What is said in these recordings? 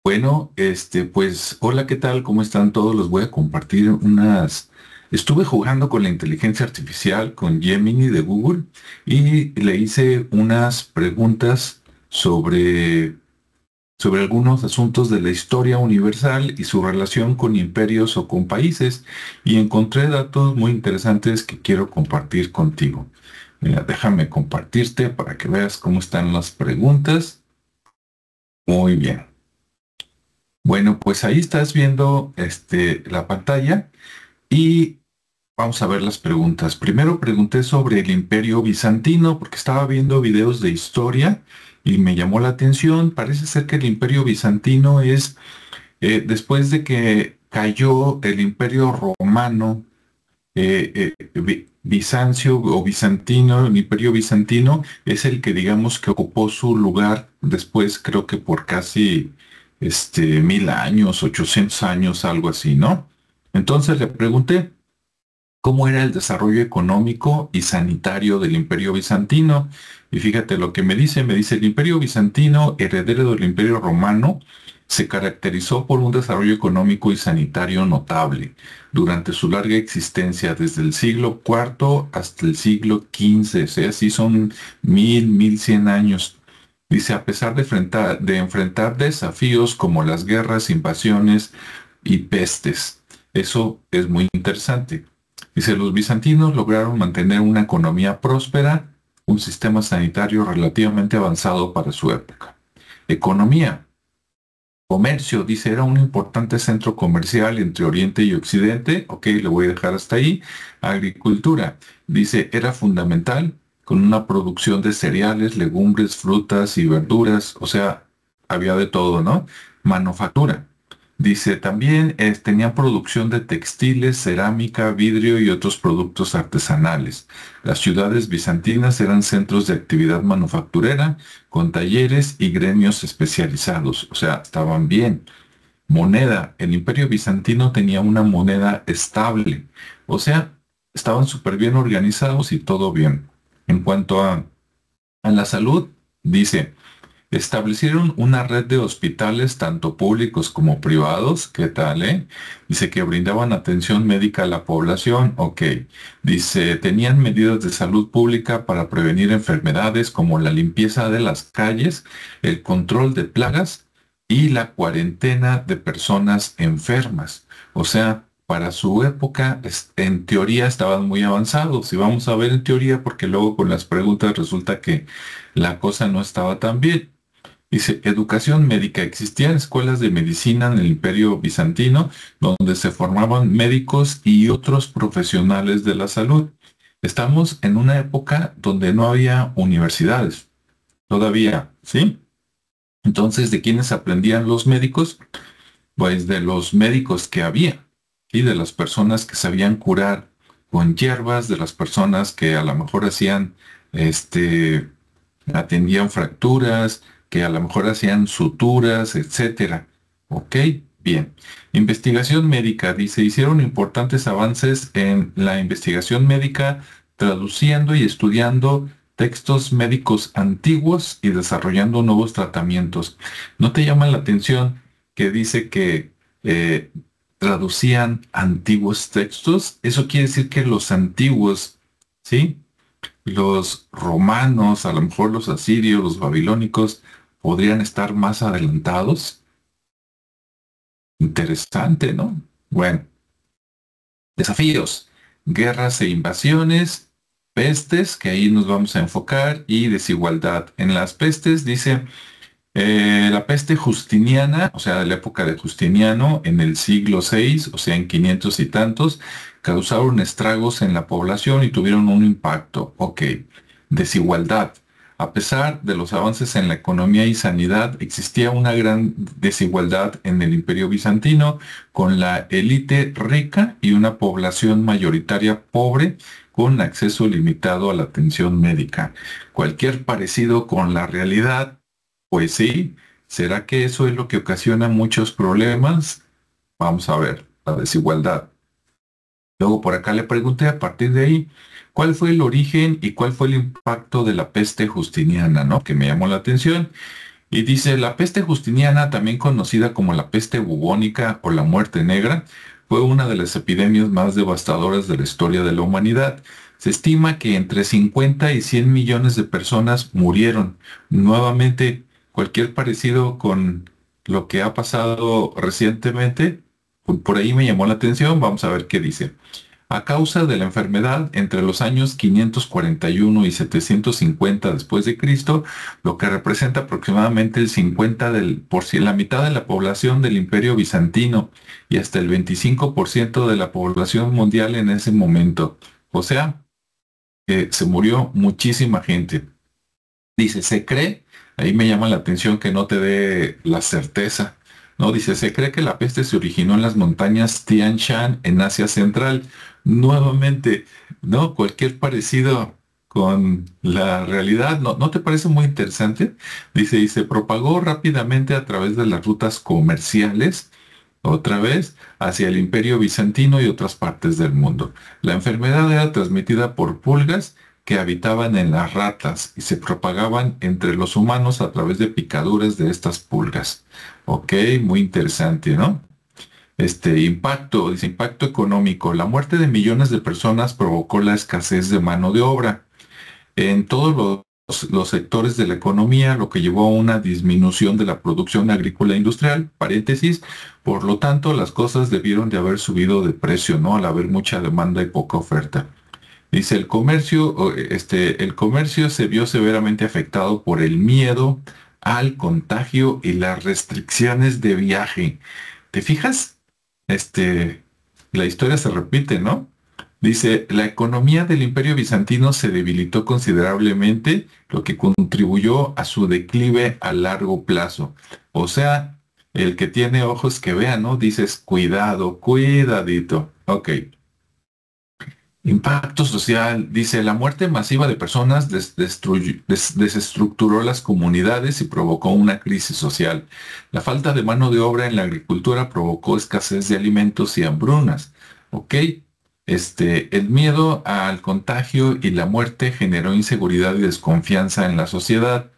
Bueno, pues, hola, ¿qué tal? ¿Cómo están todos? Les voy a compartir unas... Estuve jugando con la inteligencia artificial, con Gemini de Google, y le hice unas preguntas sobre, sobre algunos asuntos de la historia universal y su relación con imperios o con países, y encontré datos muy interesantes que quiero compartir contigo. Mira, déjame compartirte para que veas cómo están las preguntas. Muy bien. Bueno, pues ahí estás viendo la pantalla y vamos a ver las preguntas. Primero pregunté sobre el Imperio Bizantino porque estaba viendo videos de historia y me llamó la atención. Parece ser que el Imperio Bizantino es después de que cayó el Imperio Romano, Bizancio o Bizantino, el Imperio Bizantino es el que digamos que ocupó su lugar después, creo que por casi 1000 años, 800 años, algo así, ¿no? Entonces le pregunté cómo era el desarrollo económico y sanitario del Imperio Bizantino. Y fíjate lo que me dice el Imperio Bizantino, heredero del Imperio Romano, se caracterizó por un desarrollo económico y sanitario notable durante su larga existencia, desde el siglo IV hasta el siglo XV, o sea, sí son 1100 años. Dice, a pesar de enfrentar desafíos como las guerras, invasiones y pestes. Eso es muy interesante. Dice, los bizantinos lograron mantener una economía próspera, un sistema sanitario relativamente avanzado para su época. Economía. Comercio, dice, era un importante centro comercial entre Oriente y Occidente. Ok, lo voy a dejar hasta ahí. Agricultura, dice, era fundamental con una producción de cereales, legumbres, frutas y verduras. O sea, había de todo, ¿no? Manufactura. Dice, también tenían producción de textiles, cerámica, vidrio y otros productos artesanales. Las ciudades bizantinas eran centros de actividad manufacturera con talleres y gremios especializados, o sea, estaban bien. Moneda, el Imperio Bizantino tenía una moneda estable, o sea, estaban súper bien organizados y todo bien. En cuanto a la salud, dice, establecieron una red de hospitales, tanto públicos como privados. ¿Qué tal, eh? Dice que brindaban atención médica a la población. Ok. Dice, tenían medidas de salud pública para prevenir enfermedades como la limpieza de las calles, el control de plagas y la cuarentena de personas enfermas. O sea, para su época, en teoría estaban muy avanzados. Y vamos a ver en teoría, porque luego con las preguntas resulta que la cosa no estaba tan bien. Dice, educación médica. Existían escuelas de medicina en el Imperio Bizantino donde se formaban médicos y otros profesionales de la salud. Estamos en una época donde no había universidades todavía, ¿sí? Entonces, ¿de quiénes aprendían los médicos? Pues de los médicos que había, y de las personas que sabían curar con hierbas, de las personas que a lo mejor hacían este atendían fracturas, que a lo mejor hacían suturas, etcétera. ¿Ok? Bien. Investigación médica. Dice, hicieron importantes avances en la investigación médica, traduciendo y estudiando textos médicos antiguos y desarrollando nuevos tratamientos. ¿No te llama la atención que dice que eh, traducían antiguos textos? Eso quiere decir que los antiguos, ¿sí? Los romanos, a lo mejor los asirios, los babilónicos, podrían estar más adelantados. Interesante, ¿no? Bueno, desafíos, guerras e invasiones, pestes, que ahí nos vamos a enfocar, y desigualdad. En las pestes dice, la peste justiniana, o sea, de la época de Justiniano, en el siglo VI, o sea, en 500 y tantos, causaron estragos en la población y tuvieron un impacto. Ok. Desigualdad. A pesar de los avances en la economía y sanidad, existía una gran desigualdad en el Imperio Bizantino, con la élite rica y una población mayoritaria pobre con acceso limitado a la atención médica. Cualquier parecido con la realidad, pues sí, ¿será que eso es lo que ocasiona muchos problemas? Vamos a ver, la desigualdad. Luego por acá le pregunté a partir de ahí, ¿cuál fue el origen y cuál fue el impacto de la peste justiniana, ¿no? Que me llamó la atención. Y dice, la peste justiniana, también conocida como la peste bubónica o la muerte negra, fue una de las epidemias más devastadoras de la historia de la humanidad. Se estima que entre 50 y 100 millones de personas murieron. Nuevamente, cualquier parecido con lo que ha pasado recientemente, por ahí me llamó la atención. Vamos a ver qué dice. A causa de la enfermedad, entre los años 541 y 750 después de Cristo, lo que representa aproximadamente el 50 la mitad de la población del Imperio Bizantino y hasta el 25% de la población mundial en ese momento. O sea, que se murió muchísima gente. Dice, se cree, ahí me llama la atención que no te dé la certeza, ¿no? Dice, se cree que la peste se originó en las montañas Tian Shan en Asia Central. Nuevamente, ¿no? Cualquier parecido con la realidad, ¿no te parece muy interesante? Dice, y se propagó rápidamente a través de las rutas comerciales, otra vez, hacia el Imperio Bizantino y otras partes del mundo. La enfermedad era transmitida por pulgas que habitaban en las ratas y se propagaban entre los humanos a través de picaduras de estas pulgas. Ok, muy interesante, ¿no? Impacto, dice impacto económico. La muerte de millones de personas provocó la escasez de mano de obra en todos los sectores de la economía, lo que llevó a una disminución de la producción agrícola e industrial, paréntesis, por lo tanto las cosas debieron de haber subido de precio, ¿no? Al haber mucha demanda y poca oferta. Dice el comercio se vio severamente afectado por el miedo al contagio y las restricciones de viaje. ¿Te fijas? Este, la historia se repite, ¿no? Dice, la economía del Imperio Bizantino se debilitó considerablemente, lo que contribuyó a su declive a largo plazo. O sea, el que tiene ojos que vea, ¿no? Dices, cuidado, cuidadito. Ok. Impacto social. Dice, la muerte masiva de personas desestructuró las comunidades y provocó una crisis social. La falta de mano de obra en la agricultura provocó escasez de alimentos y hambrunas. ¿Ok? El miedo al contagio y la muerte generó inseguridad y desconfianza en la sociedad.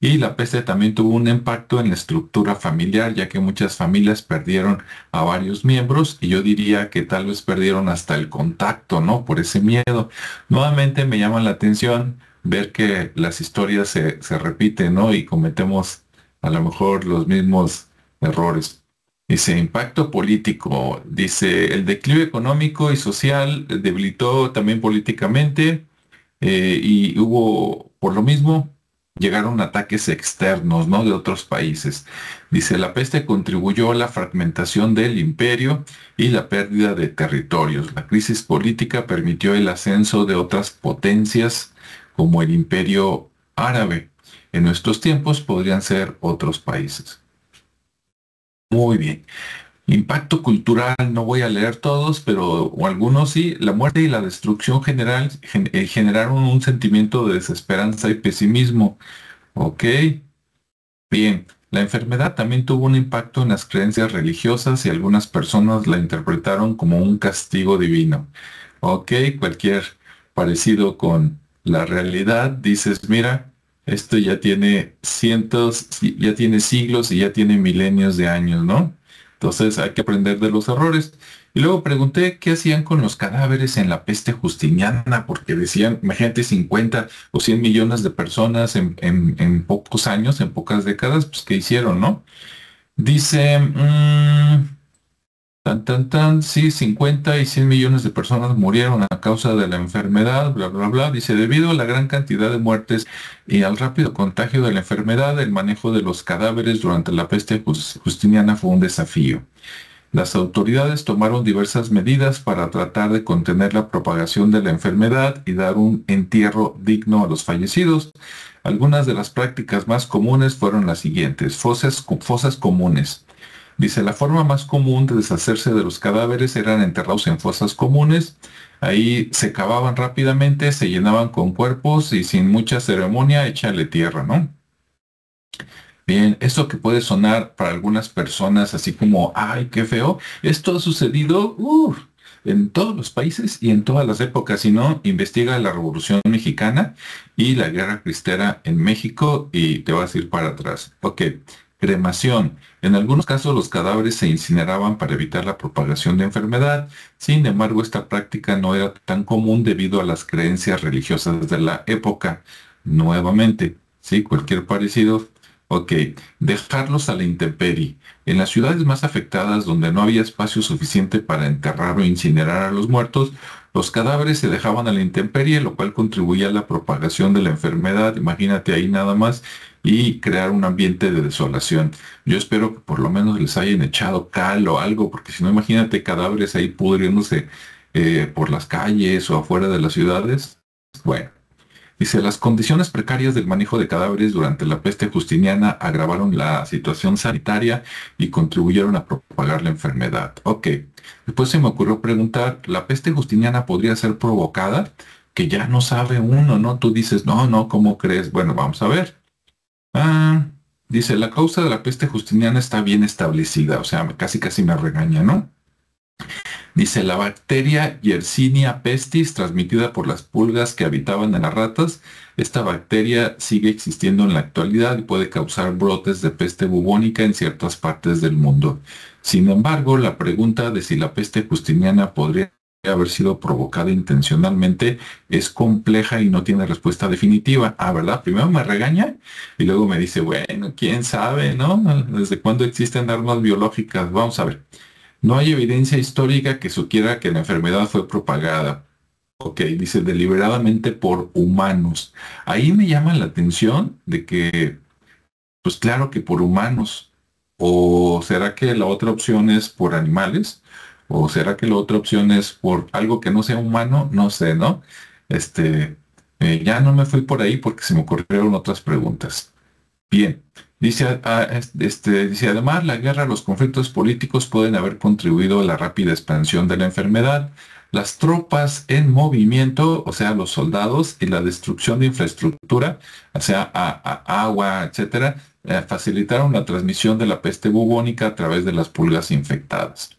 Y la peste también tuvo un impacto en la estructura familiar, ya que muchas familias perdieron a varios miembros y yo diría que tal vez perdieron hasta el contacto, ¿no? Por ese miedo. Nuevamente me llama la atención ver que las historias se repiten, ¿no? Y cometemos a lo mejor los mismos errores. Dice, impacto político. Dice, el declive económico y social debilitó también políticamente y hubo, por lo mismo, llegaron ataques externos, ¿no? De otros países. Dice, la peste contribuyó a la fragmentación del imperio y la pérdida de territorios. La crisis política permitió el ascenso de otras potencias como el imperio árabe. En nuestros tiempos podrían ser otros países. Muy bien. Impacto cultural, no voy a leer todos, pero o algunos sí. La muerte y la destrucción general generaron un sentimiento de desesperanza y pesimismo. Ok, bien. La enfermedad también tuvo un impacto en las creencias religiosas y algunas personas la interpretaron como un castigo divino. Ok, cualquier parecido con la realidad, dices, mira, esto ya tiene cientos, ya tiene siglos y ya tiene milenios de años, ¿no? Entonces hay que aprender de los errores. Y luego pregunté qué hacían con los cadáveres en la peste justiniana, porque decían, imagínate, 50 o 100 millones de personas en pocos años, en pocas décadas, pues ¿qué hicieron, no? Dice, sí, 50 y 100 millones de personas murieron a causa de la enfermedad, bla, bla, bla. Dice, debido a la gran cantidad de muertes y al rápido contagio de la enfermedad, el manejo de los cadáveres durante la peste justiniana fue un desafío. Las autoridades tomaron diversas medidas para tratar de contener la propagación de la enfermedad y dar un entierro digno a los fallecidos. Algunas de las prácticas más comunes fueron las siguientes: fosas comunes. Dice, la forma más común de deshacerse de los cadáveres eran enterrados en fosas comunes. Ahí se cavaban rápidamente, se llenaban con cuerpos y sin mucha ceremonia, échale tierra, ¿no? Bien, esto que puede sonar para algunas personas así como, ay, qué feo, esto ha sucedido en todos los países y en todas las épocas. Si no, investiga la Revolución Mexicana y la Guerra Cristera en México y te vas a ir para atrás. Ok, cremación. En algunos casos los cadáveres se incineraban para evitar la propagación de enfermedad. Sin embargo, esta práctica no era tan común debido a las creencias religiosas de la época. Nuevamente, ¿sí? Cualquier parecido. Ok, dejarlos a la intemperie. En las ciudades más afectadas, donde no había espacio suficiente para enterrar o incinerar a los muertos, los cadáveres se dejaban a la intemperie, lo cual contribuía a la propagación de la enfermedad. Imagínate ahí nada más y crear un ambiente de desolación. Yo espero que por lo menos les hayan echado cal o algo, porque si no, imagínate cadáveres ahí pudriéndose por las calles o afuera de las ciudades. Bueno. Dice, las condiciones precarias del manejo de cadáveres durante la peste justiniana agravaron la situación sanitaria y contribuyeron a propagar la enfermedad. Ok, después se me ocurrió preguntar, ¿la peste justiniana podría ser provocada? Que ya no sabe uno, ¿no? Tú dices, no, no, ¿cómo crees? Bueno, vamos a ver. Ah, dice, la causa de la peste justiniana está bien establecida, o sea, casi casi me regaña, ¿no? Dice, la bacteria Yersinia pestis, transmitida por las pulgas que habitaban en las ratas, esta bacteria sigue existiendo en la actualidad y puede causar brotes de peste bubónica en ciertas partes del mundo. Sin embargo, la pregunta de si la peste justiniana podría haber sido provocada intencionalmente es compleja y no tiene respuesta definitiva. Ah, ¿verdad? Primero me regaña y luego me dice, bueno, quién sabe, ¿no? ¿Desde cuándo existen armas biológicas? Vamos a ver. No hay evidencia histórica que sugiera que la enfermedad fue propagada. Ok, dice deliberadamente por humanos. Ahí me llama la atención de que, pues claro que por humanos. ¿O será que la otra opción es por animales? ¿O será que la otra opción es por algo que no sea humano? No sé, ¿no? Este, ya no me fui por ahí porque se me ocurrieron otras preguntas. Bien, dice, dice además, la guerra, los conflictos políticos pueden haber contribuido a la rápida expansión de la enfermedad. Las tropas en movimiento, o sea, los soldados y la destrucción de infraestructura, o sea, agua, etcétera, facilitaron la transmisión de la peste bubónica a través de las pulgas infectadas.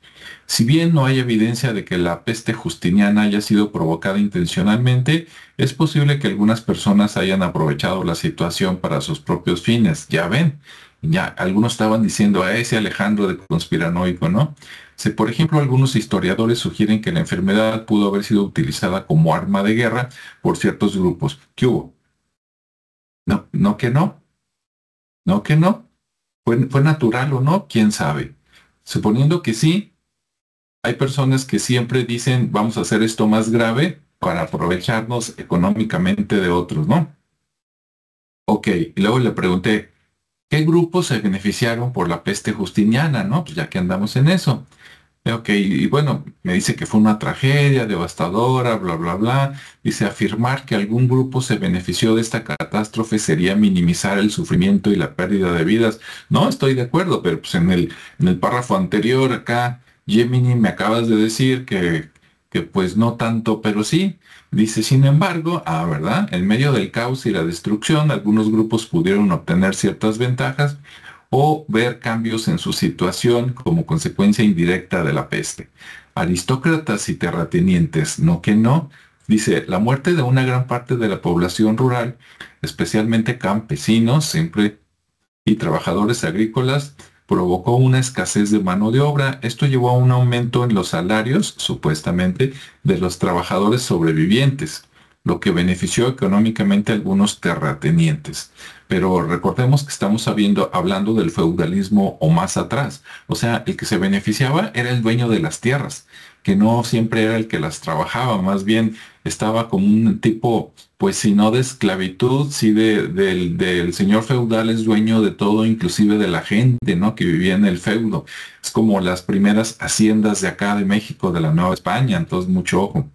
Si bien no hay evidencia de que la peste justiniana haya sido provocada intencionalmente, es posible que algunas personas hayan aprovechado la situación para sus propios fines. Ya ven, ya algunos estaban diciendo a ese Alejandro de conspiranoico, ¿no? Si, por ejemplo, algunos historiadores sugieren que la enfermedad pudo haber sido utilizada como arma de guerra por ciertos grupos. ¿Qué hubo? No, no que no, no que no. ¿Fue natural o no? ¿Quién sabe? Suponiendo que sí. Hay personas que siempre dicen, vamos a hacer esto más grave para aprovecharnos económicamente de otros, ¿no? Ok, y luego le pregunté, ¿qué grupos se beneficiaron por la peste justiniana, no? Pues ya que andamos en eso. Ok, y bueno, me dice que fue una tragedia devastadora, bla, bla, bla. Dice, afirmar que algún grupo se benefició de esta catástrofe sería minimizar el sufrimiento y la pérdida de vidas. No, estoy de acuerdo, pero pues en el párrafo anterior acá, Gemini, me acabas de decir que pues no tanto, pero sí. Dice, sin embargo, ¿verdad? En medio del caos y la destrucción, algunos grupos pudieron obtener ciertas ventajas o ver cambios en su situación como consecuencia indirecta de la peste. Aristócratas y terratenientes, no que no. Dice, la muerte de una gran parte de la población rural, especialmente campesinos, siempre y trabajadores agrícolas, provocó una escasez de mano de obra. Esto llevó a un aumento en los salarios, supuestamente, de los trabajadores sobrevivientes, lo que benefició económicamente a algunos terratenientes. Pero recordemos que estamos hablando del feudalismo o más atrás. O sea, el que se beneficiaba era el dueño de las tierras, que no siempre era el que las trabajaba, más bien estaba como un tipo, pues si no de esclavitud, sí del señor feudal es dueño de todo, inclusive de la gente, ¿no? Que vivía en el feudo. Es como las primeras haciendas de acá de México, de la Nueva España, entonces mucho ojo.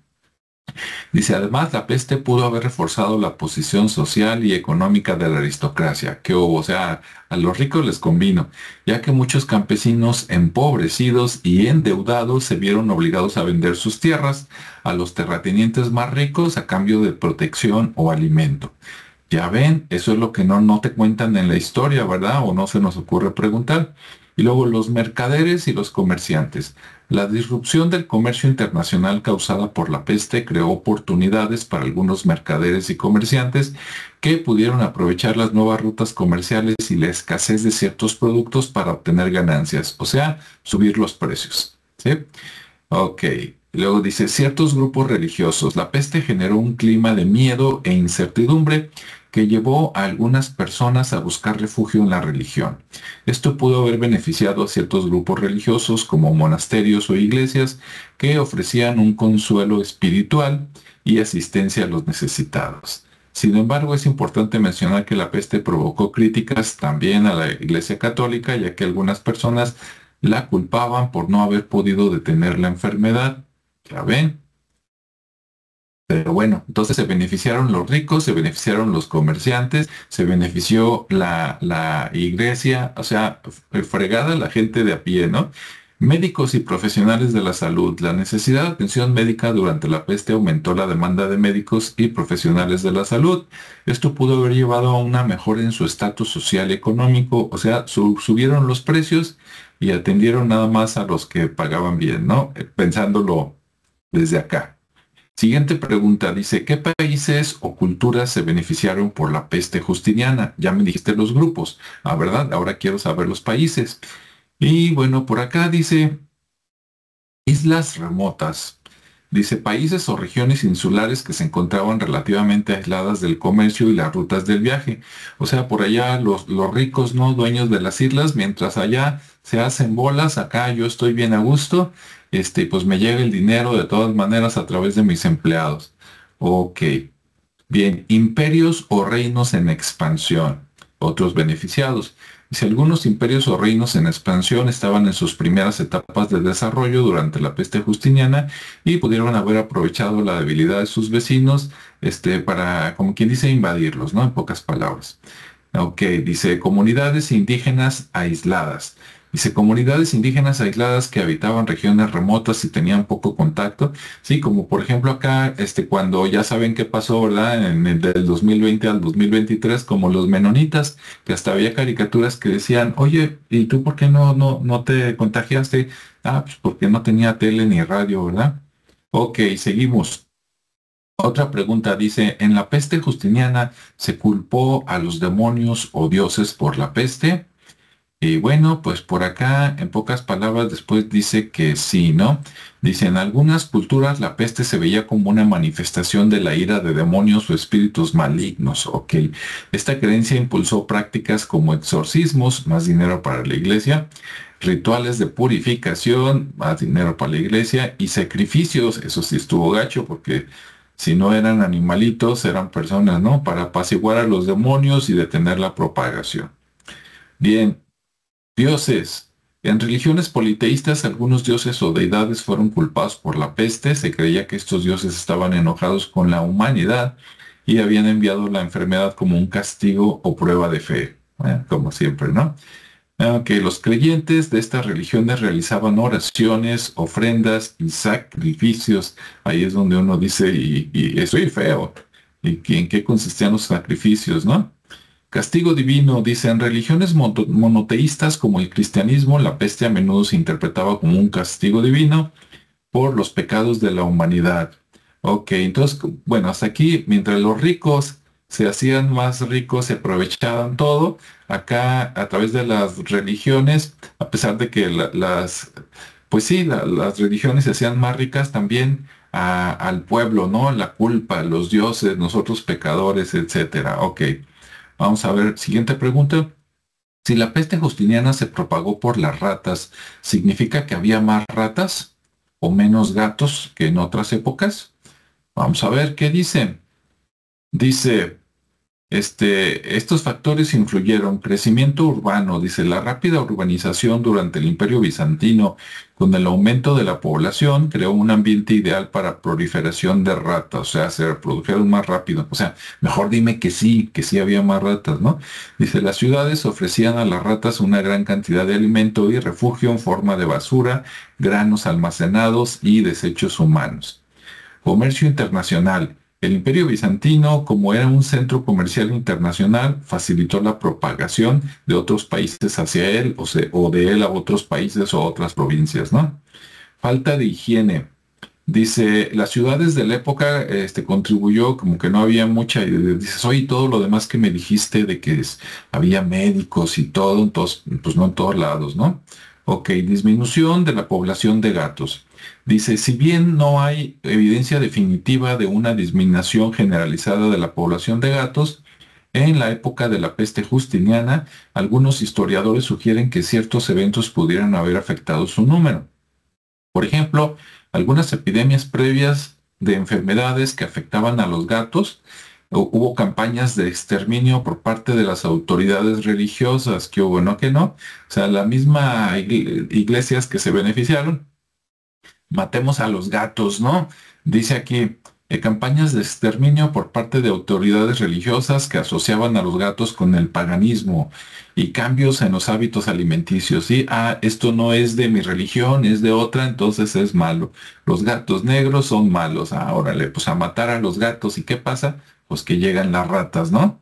Dice, además, la peste pudo haber reforzado la posición social y económica de la aristocracia, que hubo, o sea, a los ricos les convino, ya que muchos campesinos empobrecidos y endeudados se vieron obligados a vender sus tierras a los terratenientes más ricos a cambio de protección o alimento. Ya ven, eso es lo que no te cuentan en la historia, ¿verdad? O no se nos ocurre preguntar. Y luego los mercaderes y los comerciantes. La disrupción del comercio internacional causada por la peste creó oportunidades para algunos mercaderes y comerciantes que pudieron aprovechar las nuevas rutas comerciales y la escasez de ciertos productos para obtener ganancias, o sea, subir los precios. ¿Sí? Ok. Luego dice, ciertos grupos religiosos. La peste generó un clima de miedo e incertidumbre que llevó a algunas personas a buscar refugio en la religión. Esto pudo haber beneficiado a ciertos grupos religiosos como monasterios o iglesias que ofrecían un consuelo espiritual y asistencia a los necesitados. Sin embargo, es importante mencionar que la peste provocó críticas también a la Iglesia Católica, ya que algunas personas la culpaban por no haber podido detener la enfermedad. ¿Ya ven? Pero bueno, entonces se beneficiaron los ricos, se beneficiaron los comerciantes, se benefició la iglesia, o sea, fregada la gente de a pie, ¿no? Médicos y profesionales de la salud. La necesidad de atención médica durante la peste aumentó la demanda de médicos y profesionales de la salud. Esto pudo haber llevado a una mejora en su estatus social y económico, o sea, subieron los precios y atendieron nada más a los que pagaban bien, ¿no? Pensándolo desde acá. Siguiente pregunta, dice, ¿qué países o culturas se beneficiaron por la peste justiniana? Ya me dijiste los grupos, ¿verdad? Ahora quiero saber los países. Y bueno, por acá dice, islas remotas. Dice, países o regiones insulares que se encontraban relativamente aisladas del comercio y las rutas del viaje. O sea, por allá los ricos, ¿no? Dueños de las islas, mientras allá se hacen bolas, acá yo estoy bien a gusto, pues me llega el dinero de todas maneras a través de mis empleados. Ok. Bien, imperios o reinos en expansión. Otros beneficiados. Si algunos imperios o reinos en expansión estaban en sus primeras etapas de desarrollo durante la peste justiniana y pudieron haber aprovechado la debilidad de sus vecinos, para, como quien dice, invadirlos, ¿no? En pocas palabras. Ok, dice comunidades indígenas aisladas. Dice comunidades indígenas aisladas que habitaban regiones remotas y tenían poco contacto. Sí, como por ejemplo acá, cuando ya saben qué pasó, ¿verdad? En el del 2020 al 2023, como los menonitas, que hasta había caricaturas que decían, oye, ¿y tú por qué no te contagiaste? Ah, pues porque no tenía tele ni radio, ¿verdad? Ok, seguimos. Otra pregunta dice, ¿en la peste justiniana se culpó a los demonios o dioses por la peste? Y bueno, pues por acá, en pocas palabras, después dice que sí, ¿no? Dice, en algunas culturas la peste se veía como una manifestación de la ira de demonios o espíritus malignos, ¿ok? Esta creencia impulsó prácticas como exorcismos, más dinero para la iglesia, rituales de purificación, más dinero para la iglesia, y sacrificios, eso sí estuvo gacho, porque si no eran animalitos, eran personas, ¿no? Para apaciguar a los demonios y detener la propagación. Bien. Dioses. En religiones politeístas, algunos dioses o deidades fueron culpados por la peste. Se creía que estos dioses estaban enojados con la humanidad y habían enviado la enfermedad como un castigo o prueba de fe. Como siempre, ¿no? Aunque los creyentes de estas religiones realizaban oraciones, ofrendas y sacrificios. Ahí es donde uno dice, y eso es feo. ¿Y en qué consistían los sacrificios, no? Castigo divino, dice, en religiones monoteístas como el cristianismo, la peste a menudo se interpretaba como un castigo divino por los pecados de la humanidad. Ok, entonces, bueno, hasta aquí, mientras los ricos se hacían más ricos, se aprovechaban todo, acá a través de las religiones, a pesar de que pues sí, las religiones se hacían más ricas también al pueblo, ¿no? La culpa, los dioses, nosotros pecadores, etcétera. Ok. Vamos a ver, siguiente pregunta. Si la peste justiniana se propagó por las ratas, ¿significa que había más ratas o menos gatos que en otras épocas? Vamos a ver qué dice. Dice, estos factores influyeron crecimiento urbano, dice la rápida urbanización durante el Imperio Bizantino, con el aumento de la población, creó un ambiente ideal para proliferación de ratas, o sea, se reprodujeron más rápido. O sea, mejor dime que sí había más ratas, ¿no? Dice, las ciudades ofrecían a las ratas una gran cantidad de alimento y refugio en forma de basura, granos almacenados y desechos humanos. Comercio internacional. El Imperio Bizantino, como era un centro comercial internacional, facilitó la propagación de otros países hacia él o de él a otros países o otras provincias, ¿no? Falta de higiene. Dice, las ciudades de la época contribuyó como que no había mucha, y dices, oye, todo lo demás que me dijiste de que había médicos y todo, entonces, pues no en todos lados, ¿no? Ok, disminución de la población de gatos. Dice, si bien no hay evidencia definitiva de una disminución generalizada de la población de gatos, en la época de la peste justiniana, algunos historiadores sugieren que ciertos eventos pudieran haber afectado su número. Por ejemplo, algunas epidemias previas de enfermedades que afectaban a los gatos, hubo campañas de exterminio por parte de las autoridades religiosas, que hubo, ¿no? Que no. O sea, la misma iglesias que se beneficiaron, matemos a los gatos, ¿no? Dice aquí, campañas de exterminio por parte de autoridades religiosas que asociaban a los gatos con el paganismo y cambios en los hábitos alimenticios, ¿sí? Ah, esto no es de mi religión, es de otra, entonces es malo. Los gatos negros son malos. Ah, órale, pues a matar a los gatos. ¿Y qué pasa? Pues que llegan las ratas, ¿no?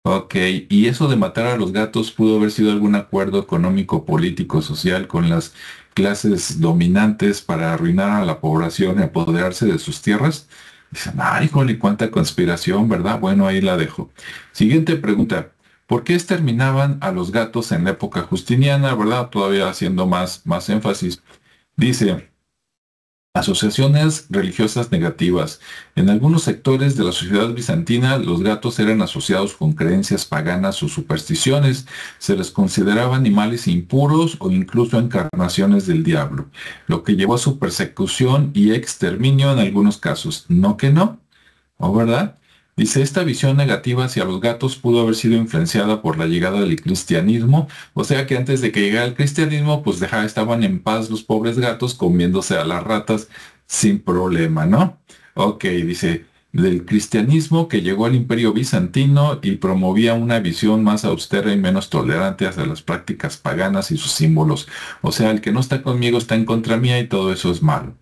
Ok, y eso de matar a los gatos pudo haber sido algún acuerdo económico, político, social con las clases dominantes para arruinar a la población y apoderarse de sus tierras. Dicen, ah, híjole, cuánta conspiración, ¿verdad? Bueno, ahí la dejo. Siguiente pregunta. ¿Por qué exterminaban a los gatos en la época justiniana, verdad? Todavía haciendo más énfasis. Dice, asociaciones religiosas negativas. En algunos sectores de la sociedad bizantina, los gatos eran asociados con creencias paganas o supersticiones. Se les consideraba animales impuros o incluso encarnaciones del diablo, lo que llevó a su persecución y exterminio en algunos casos. No que no, ¿o verdad? Dice, esta visión negativa hacia los gatos pudo haber sido influenciada por la llegada del cristianismo, o sea que antes de que llegara el cristianismo, pues estaban en paz los pobres gatos comiéndose a las ratas sin problema, ¿no? Ok, dice, del cristianismo que llegó al Imperio Bizantino y promovía una visión más austera y menos tolerante hacia las prácticas paganas y sus símbolos. O sea, el que no está conmigo está en contra mía y todo eso es malo.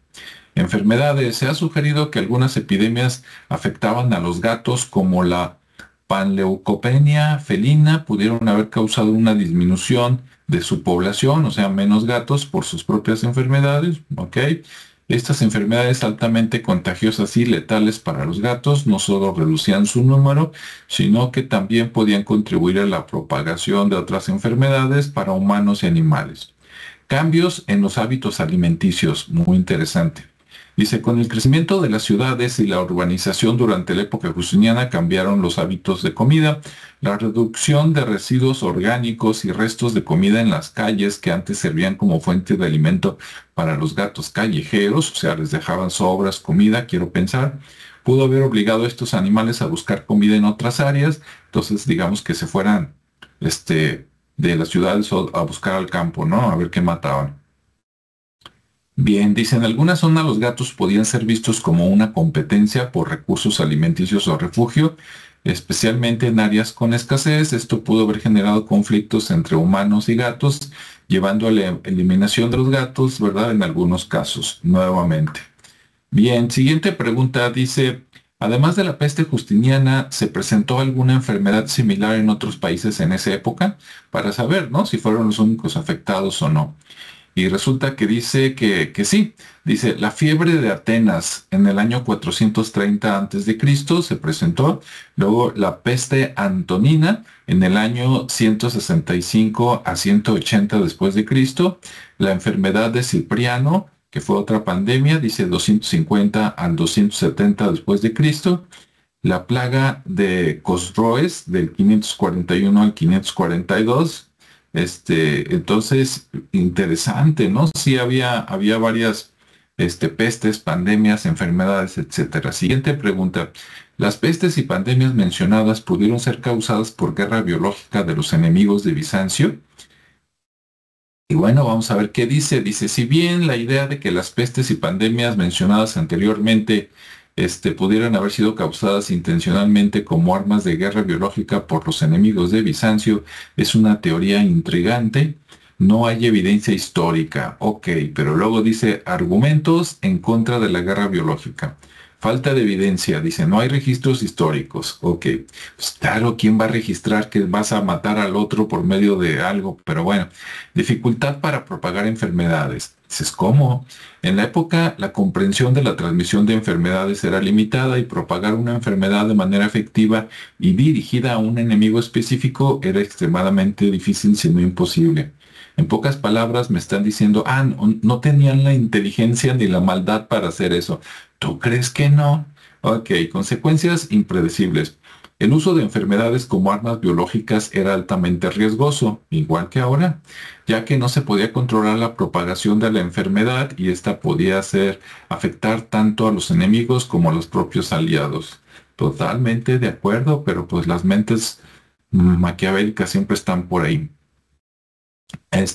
Enfermedades. Se ha sugerido que algunas epidemias afectaban a los gatos, como la panleucopenia felina, pudieron haber causado una disminución de su población, o sea, menos gatos por sus propias enfermedades, ¿ok? Estas enfermedades altamente contagiosas y letales para los gatos no solo reducían su número, sino que también podían contribuir a la propagación de otras enfermedades para humanos y animales. Cambios en los hábitos alimenticios, muy interesante. Dice, con el crecimiento de las ciudades y la urbanización durante la época justiniana cambiaron los hábitos de comida. La reducción de residuos orgánicos y restos de comida en las calles que antes servían como fuente de alimento para los gatos callejeros, o sea, les dejaban sobras, comida, quiero pensar, pudo haber obligado a estos animales a buscar comida en otras áreas. Entonces, digamos que se fueran, de las ciudades a buscar al campo, ¿no? A ver qué mataban. Bien, dicen, en algunas zonas los gatos podían ser vistos como una competencia por recursos alimenticios o refugio, especialmente en áreas con escasez. Esto pudo haber generado conflictos entre humanos y gatos, llevando a la eliminación de los gatos, ¿verdad? En algunos casos, nuevamente. Bien, siguiente pregunta dice, además de la peste justiniana, ¿se presentó alguna enfermedad similar en otros países en esa época? Para saber, ¿no? Si fueron los únicos afectados o no. Y resulta que dice que sí. Dice, la fiebre de Atenas en el año 430 a.C. se presentó. Luego la peste antonina en el año 165 a 180 después de Cristo. La enfermedad de Cipriano, que fue otra pandemia, dice 250 al 270 después de Cristo. La plaga de Cosroes del 541 al 542. Entonces, interesante, ¿no? Sí había varias, pestes, pandemias, enfermedades, etcétera. Siguiente pregunta. ¿Las pestes y pandemias mencionadas pudieron ser causadas por guerra biológica de los enemigos de Bizancio? Y bueno, vamos a ver qué dice. Dice, si bien la idea de que las pestes y pandemias mencionadas anteriormente pudieran haber sido causadas intencionalmente como armas de guerra biológica por los enemigos de Bizancio es una teoría intrigante, no hay evidencia histórica. Ok, pero luego dice argumentos en contra de la guerra biológica. Falta de evidencia, dice, no hay registros históricos. Ok, pues claro, ¿quién va a registrar que vas a matar al otro por medio de algo? Pero bueno, dificultad para propagar enfermedades. Dices, ¿cómo? En la época, la comprensión de la transmisión de enfermedades era limitada y propagar una enfermedad de manera efectiva y dirigida a un enemigo específico era extremadamente difícil, si no imposible. En pocas palabras, me están diciendo, no tenían la inteligencia ni la maldad para hacer eso. ¿Tú crees que no? Ok, consecuencias impredecibles. El uso de enfermedades como armas biológicas era altamente riesgoso, igual que ahora, ya que no se podía controlar la propagación de la enfermedad y esta podía afectar tanto a los enemigos como a los propios aliados. Totalmente de acuerdo, pero pues las mentes maquiavélicas siempre están por ahí.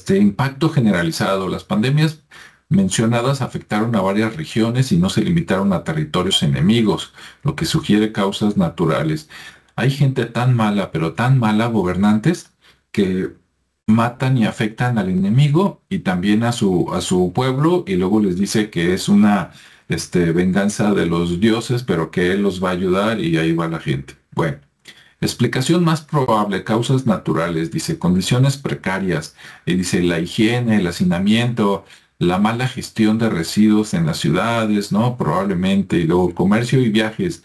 Impacto generalizado. Las pandemias mencionadas afectaron a varias regiones y no se limitaron a territorios enemigos, lo que sugiere causas naturales. Hay gente tan mala, pero tan mala, gobernantes, que matan y afectan al enemigo y también a su pueblo y luego les dice que es una venganza de los dioses, pero que él los va a ayudar y ahí va la gente. Bueno. Explicación más probable, causas naturales, dice condiciones precarias, y dice la higiene, el hacinamiento, la mala gestión de residuos en las ciudades, ¿no? Probablemente, y luego comercio y viajes,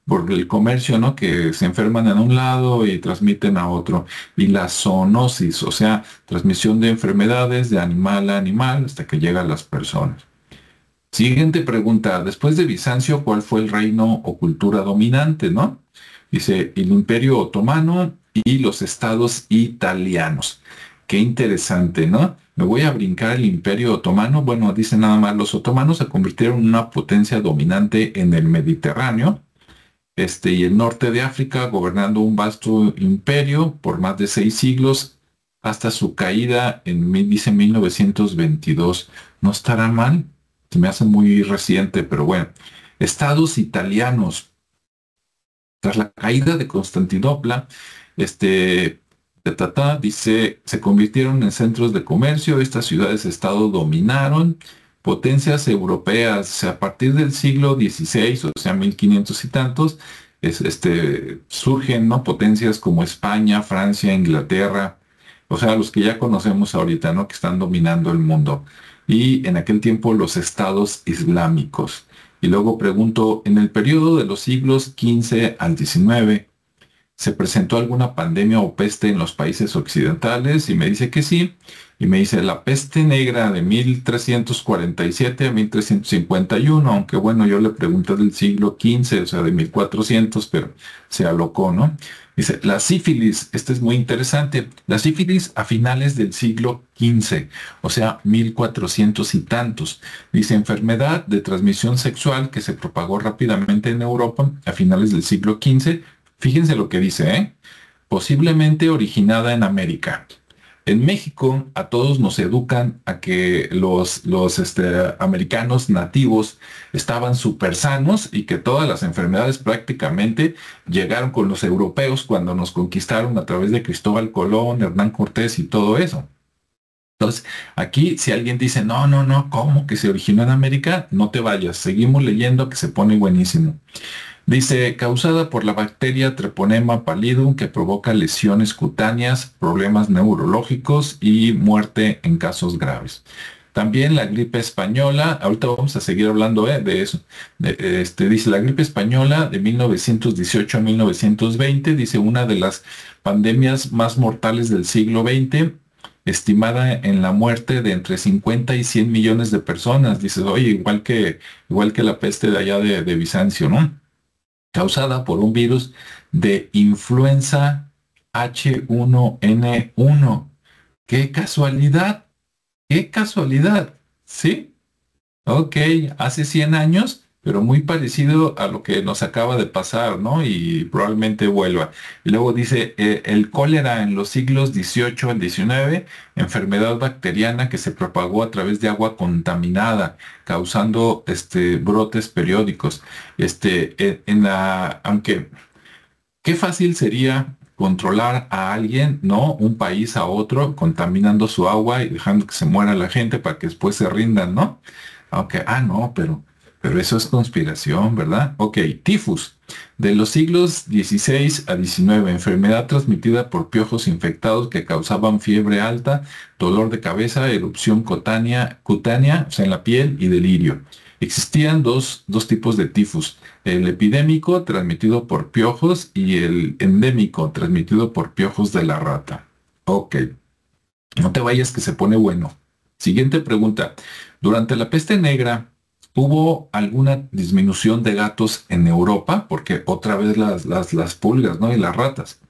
por el comercio, ¿no? Que se enferman en un lado y transmiten a otro, y la zoonosis, o sea, transmisión de enfermedades de animal a animal hasta que llega a las personas. Siguiente pregunta. Después de Bizancio, ¿cuál fue el reino o cultura dominante, no? Dice el Imperio Otomano y los estados italianos. Qué interesante, ¿no? Me voy a brincar el Imperio Otomano. Bueno, dice nada más, los otomanos se convirtieron en una potencia dominante en el Mediterráneo, y el norte de África, gobernando un vasto imperio por más de 6 siglos, hasta su caída en, dice 1922. ¿No estará mal? Se me hace muy reciente, pero bueno. Estados italianos. Tras la caída de Constantinopla, dice, se convirtieron en centros de comercio, estas ciudades-estado dominaron potencias europeas a partir del siglo XVI, o sea, 1500 y tantos, surgen, ¿no? Potencias como España, Francia, Inglaterra, o sea, los que ya conocemos ahorita, ¿no? Que están dominando el mundo. Y en aquel tiempo los estados islámicos. Y luego pregunto, en el periodo de los siglos XV al XIX, ¿se presentó alguna pandemia o peste en los países occidentales? Y me dice que sí. Y me dice la peste negra de 1347 a 1351, aunque bueno, yo le pregunté del siglo XV, o sea, de 1400, pero se alocó, ¿no? Dice, la sífilis, este es muy interesante, la sífilis a finales del siglo XV, o sea, 1400 y tantos. Dice, enfermedad de transmisión sexual que se propagó rápidamente en Europa a finales del siglo XV. Fíjense lo que dice, ¿eh? Posiblemente originada en América. En México, a todos nos educan a que los americanos nativos estaban súper sanos y que todas las enfermedades prácticamente llegaron con los europeos cuando nos conquistaron a través de Cristóbal Colón, Hernán Cortés y todo eso. Entonces, aquí si alguien dice, no, no, no, ¿cómo que se originó en América? No te vayas, seguimos leyendo que se pone buenísimo. Dice, causada por la bacteria Treponema pallidum que provoca lesiones cutáneas, problemas neurológicos y muerte en casos graves. También la gripe española, ahorita vamos a seguir hablando de eso. Dice, la gripe española de 1918 a 1920, dice, una de las pandemias más mortales del siglo XX, estimada en la muerte de entre 50 y 100 millones de personas. Dices, oye, igual que la peste de allá de Bizancio, ¿no? Causada por un virus de influenza H1N1. ¡Qué casualidad! ¡Qué casualidad! ¿Sí? Ok, hace 100 años, pero muy parecido a lo que nos acaba de pasar, ¿no? Y probablemente vuelva. Y luego dice, el cólera en los siglos XVIII al XIX, enfermedad bacteriana que se propagó a través de agua contaminada, causando brotes periódicos. Aunque, qué fácil sería controlar a alguien, ¿no? Un país a otro, contaminando su agua y dejando que se muera la gente para que después se rindan, ¿no? Aunque, no, pero Pero eso es conspiración, ¿verdad? Ok, tifus. De los siglos XVI a XIX, enfermedad transmitida por piojos infectados que causaban fiebre alta, dolor de cabeza, erupción cutánea, o sea, en la piel y delirio. Existían dos tipos de tifus, el epidémico transmitido por piojos y el endémico transmitido por piojos de la rata. Ok, no te vayas que se pone bueno. Siguiente pregunta. Durante la peste negra, ¿hubo alguna disminución de gatos en Europa? Porque otra vez las pulgas, ¿no? Y las ratas.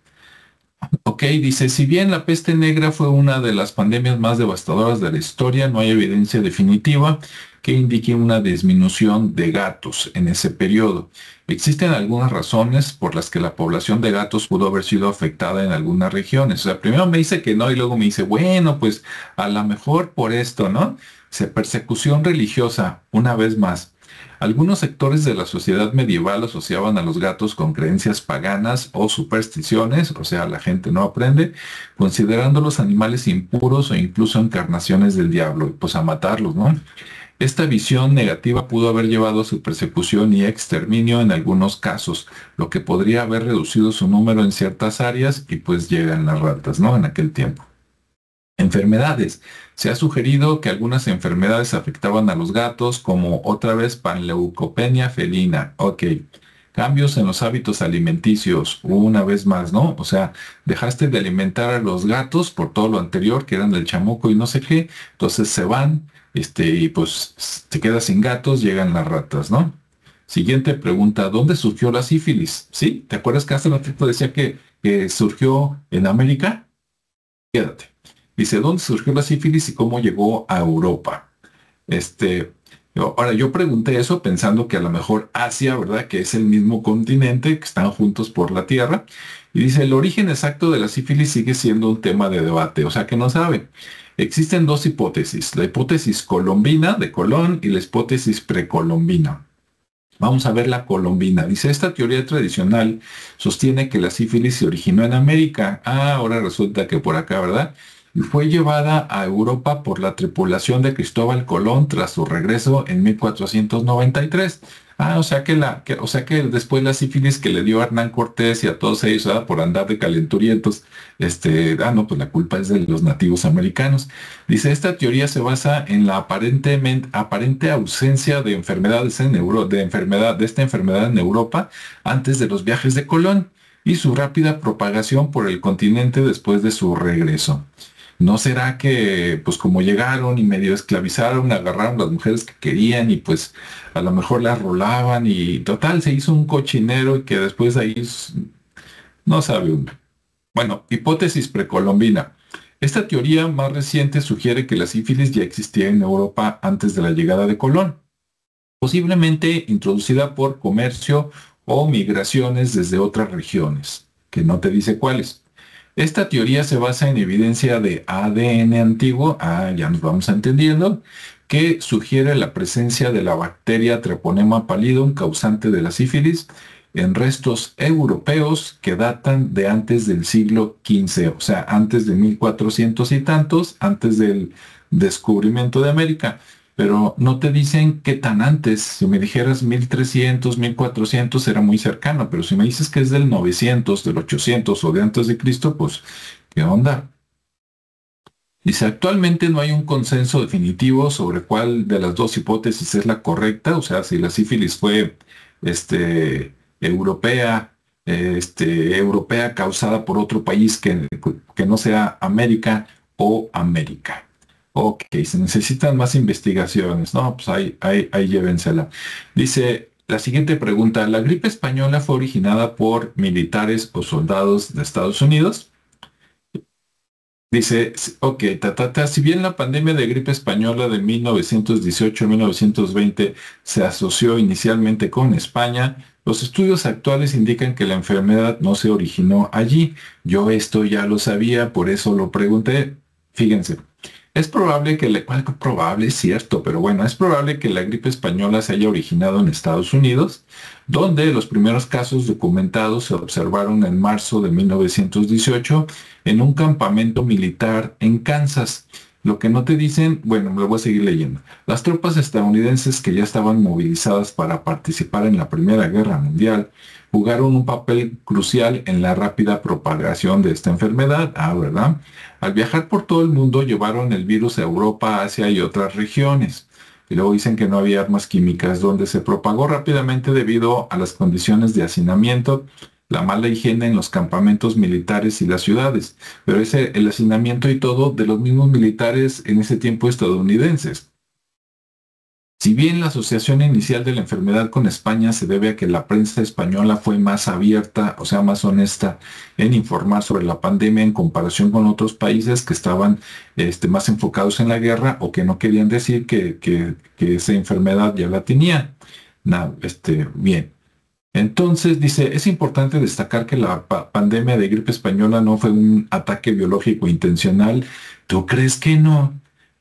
Ok, dice, si bien la peste negra fue una de las pandemias más devastadoras de la historia, no hay evidencia definitiva que indique una disminución de gatos en ese periodo. Existen algunas razones por las que la población de gatos pudo haber sido afectada en algunas regiones. O sea, primero me dice que no y luego me dice, bueno, pues a lo mejor por esto, ¿no? Persecución religiosa, una vez más. Algunos sectores de la sociedad medieval asociaban a los gatos con creencias paganas o supersticiones, o sea, la gente no aprende, considerándolos animales impuros o incluso encarnaciones del diablo, y pues a matarlos, ¿no? Esta visión negativa pudo haber llevado a su persecución y exterminio en algunos casos, lo que podría haber reducido su número en ciertas áreas y pues llegan las ratas, ¿no? En aquel tiempo. Enfermedades. Se ha sugerido que algunas enfermedades afectaban a los gatos, como otra vez panleucopenia felina. Ok. Cambios en los hábitos alimenticios, una vez más, ¿no? O sea, dejaste de alimentar a los gatos por todo lo anterior, que eran del chamuco y no sé qué, entonces se van, y pues te quedas sin gatos, llegan las ratas, ¿no? Siguiente pregunta, ¿dónde surgió la sífilis? ¿Sí? ¿Te acuerdas que hace un ratito decía que surgió en América? Quédate. Dice, ¿dónde surgió la sífilis y cómo llegó a Europa? Ahora, yo pregunté eso pensando que a lo mejor Asia, ¿verdad? Que es el mismo continente, que están juntos por la Tierra. Y dice, el origen exacto de la sífilis sigue siendo un tema de debate, o sea que no sabe. Existen dos hipótesis, la hipótesis colombina de Colón y la hipótesis precolombina. Vamos a ver la colombina. Dice, esta teoría tradicional sostiene que la sífilis se originó en América. Ah, ahora resulta que por acá, ¿verdad? Y fue llevada a Europa por la tripulación de Cristóbal Colón tras su regreso en 1493. Ah, o sea que después la sífilis que le dio a Hernán Cortés y a todos ellos, ¿verdad? Por andar de calenturientos, no, pues la culpa es de los nativos americanos. Dice, esta teoría se basa en la aparente ausencia de enfermedades de esta enfermedad en Europa antes de los viajes de Colón y su rápida propagación por el continente después de su regreso. ¿No será que, pues como llegaron y medio esclavizaron, agarraron las mujeres que querían y pues a lo mejor las rolaban y total se hizo un cochinero y que después ahí no sabe uno? Bueno, hipótesis precolombina. Esta teoría más reciente sugiere que la sífilis ya existía en Europa antes de la llegada de Colón, posiblemente introducida por comercio o migraciones desde otras regiones, que no te dice cuáles. Esta teoría se basa en evidencia de ADN antiguo, ya nos vamos entendiendo, que sugiere la presencia de la bacteria Treponema pallidum causante de la sífilis en restos europeos que datan de antes del siglo XV, o sea, antes de 1400 y tantos, antes del descubrimiento de América. Pero no te dicen qué tan antes. Si me dijeras 1300, 1400 era muy cercano, pero si me dices que es del 900, del 800 o de antes de Cristo, pues, ¿qué onda? Dice, actualmente no hay un consenso definitivo sobre cuál de las dos hipótesis es la correcta, o sea, si la sífilis fue, europea, europea causada por otro país que no sea América o América. Ok, se necesitan más investigaciones, ¿no? Pues ahí llévensela. Dice, la siguiente pregunta, ¿la gripe española fue originada por militares o soldados de Estados Unidos? Dice, ok, si bien la pandemia de gripe española de 1918-1920 se asoció inicialmente con España, los estudios actuales indican que la enfermedad no se originó allí. Yo esto ya lo sabía, por eso lo pregunté. Fíjense, es probable probable, es cierto, pero bueno, es probable que la gripe española se haya originado en Estados Unidos, donde los primeros casos documentados se observaron en marzo de 1918 en un campamento militar en Kansas. Lo que no te dicen, bueno, me lo voy a seguir leyendo. Las tropas estadounidenses que ya estaban movilizadas para participar en la Primera Guerra Mundial jugaron un papel crucial en la rápida propagación de esta enfermedad. Ah, ¿verdad? Al viajar por todo el mundo llevaron el virus a Europa, Asia y otras regiones. Y luego dicen que no había armas químicas, donde se propagó rápidamente debido a las condiciones de hacinamiento, la mala higiene en los campamentos militares y las ciudades. Pero ese, el hacinamiento y todo de los mismos militares en ese tiempo estadounidenses. Si bien la asociación inicial de la enfermedad con España se debe a que la prensa española fue más abierta, o sea, más honesta en informar sobre la pandemia en comparación con otros países que estaban más enfocados en la guerra o que no querían decir que esa enfermedad ya la tenían. Bien. Entonces dice, es importante destacar que la pandemia de gripe española no fue un ataque biológico intencional. ¿Tú crees que no?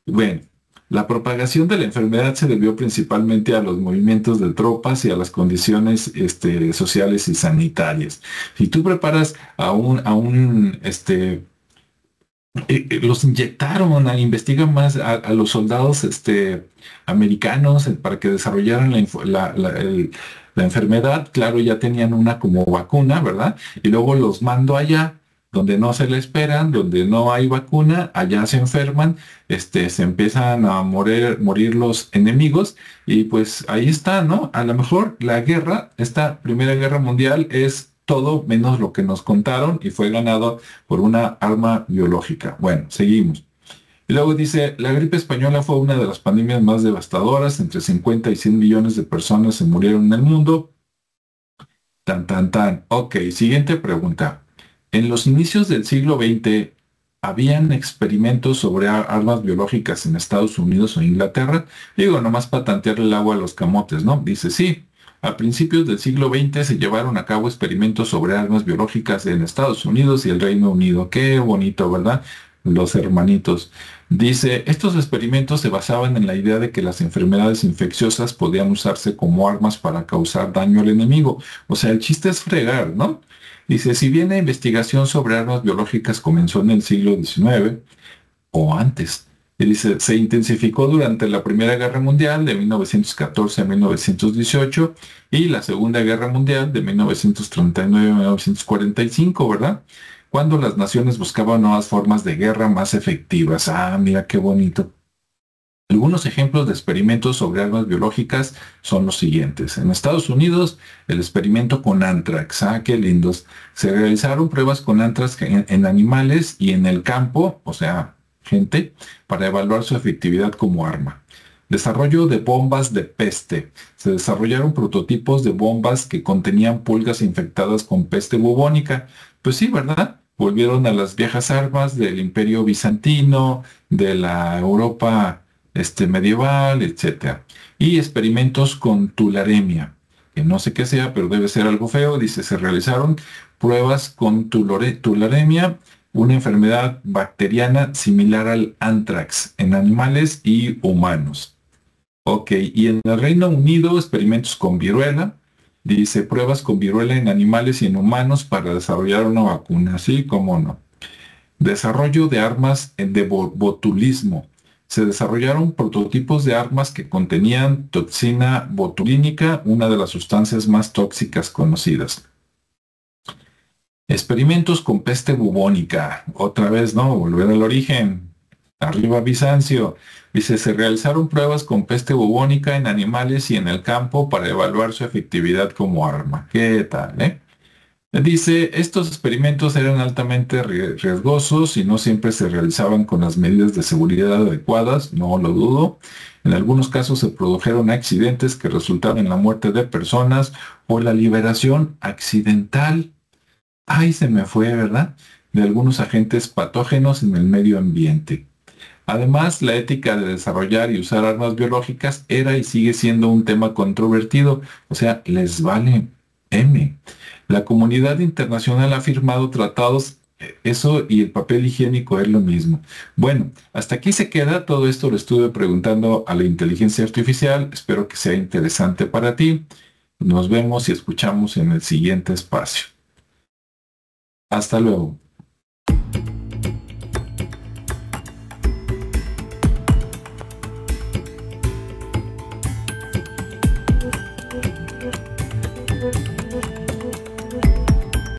Bueno, la propagación de la enfermedad se debió principalmente a los movimientos de tropas y a las condiciones sociales y sanitarias. Si tú preparas los inyectaron, investigan más a los soldados americanos para que desarrollaran la enfermedad. Claro, ya tenían una como vacuna, ¿verdad? Y luego los mando allá, donde no se le esperan, donde no hay vacuna, allá se enferman, se empiezan a morir los enemigos y pues ahí está, ¿no? A lo mejor la guerra, esta Primera Guerra Mundial es todo menos lo que nos contaron y fue ganado por una arma biológica. Bueno, seguimos. Y luego dice, la gripe española fue una de las pandemias más devastadoras. Entre 50 y 100 millones de personas se murieron en el mundo. Tan, tan, tan. Ok, siguiente pregunta. En los inicios del siglo XX, ¿habían experimentos sobre armas biológicas en Estados Unidos o Inglaterra? Digo, nomás para tantearle el agua a los camotes, ¿no? Dice, sí. A principios del siglo XX se llevaron a cabo experimentos sobre armas biológicas en Estados Unidos y el Reino Unido. Qué bonito, ¿verdad? Los hermanitos. Dice, estos experimentos se basaban en la idea de que las enfermedades infecciosas podían usarse como armas para causar daño al enemigo. O sea, el chiste es fregar, ¿no? Dice, si bien la investigación sobre armas biológicas comenzó en el siglo XIX o antes, y dice, se intensificó durante la Primera Guerra Mundial de 1914 a 1918 y la Segunda Guerra Mundial de 1939 a 1945, ¿verdad? Cuando las naciones buscaban nuevas formas de guerra más efectivas. Ah, mira qué bonito. Algunos ejemplos de experimentos sobre armas biológicas son los siguientes. En Estados Unidos, el experimento con antrax. Ah, qué lindos. Se realizaron pruebas con antrax en animales y en el campo, o sea, gente, para evaluar su efectividad como arma. Desarrollo de bombas de peste. Se desarrollaron prototipos de bombas que contenían pulgas infectadas con peste bubónica. Pues sí, ¿verdad? Volvieron a las viejas armas del Imperio Bizantino, de la Europa medieval, etcétera. Y experimentos con tularemia, que no sé qué sea, pero debe ser algo feo. Dice, se realizaron pruebas con tularemia, una enfermedad bacteriana similar al anthrax en animales y humanos. Ok, y en el Reino Unido, experimentos con viruela. Dice, pruebas con viruela en animales y en humanos para desarrollar una vacuna. Sí, cómo no. Desarrollo de armas de botulismo. Se desarrollaron prototipos de armas que contenían toxina botulínica, una de las sustancias más tóxicas conocidas. Experimentos con peste bubónica. Otra vez, ¿no? Volver al origen. Arriba Bizancio. Dice, se realizaron pruebas con peste bubónica en animales y en el campo para evaluar su efectividad como arma. ¿Qué tal, Dice, estos experimentos eran altamente riesgosos y no siempre se realizaban con las medidas de seguridad adecuadas, no lo dudo. En algunos casos se produjeron accidentes que resultaron en la muerte de personas o la liberación accidental. Ay, se me fue, ¿verdad? De algunos agentes patógenos en el medio ambiente. Además, la ética de desarrollar y usar armas biológicas era y sigue siendo un tema controvertido, o sea, les vale M. La comunidad internacional ha firmado tratados, eso y el papel higiénico es lo mismo. Bueno, hasta aquí se queda, todo esto lo estuve preguntando a la inteligencia artificial, espero que sea interesante para ti. Nos vemos y escuchamos en el siguiente espacio. Hasta luego.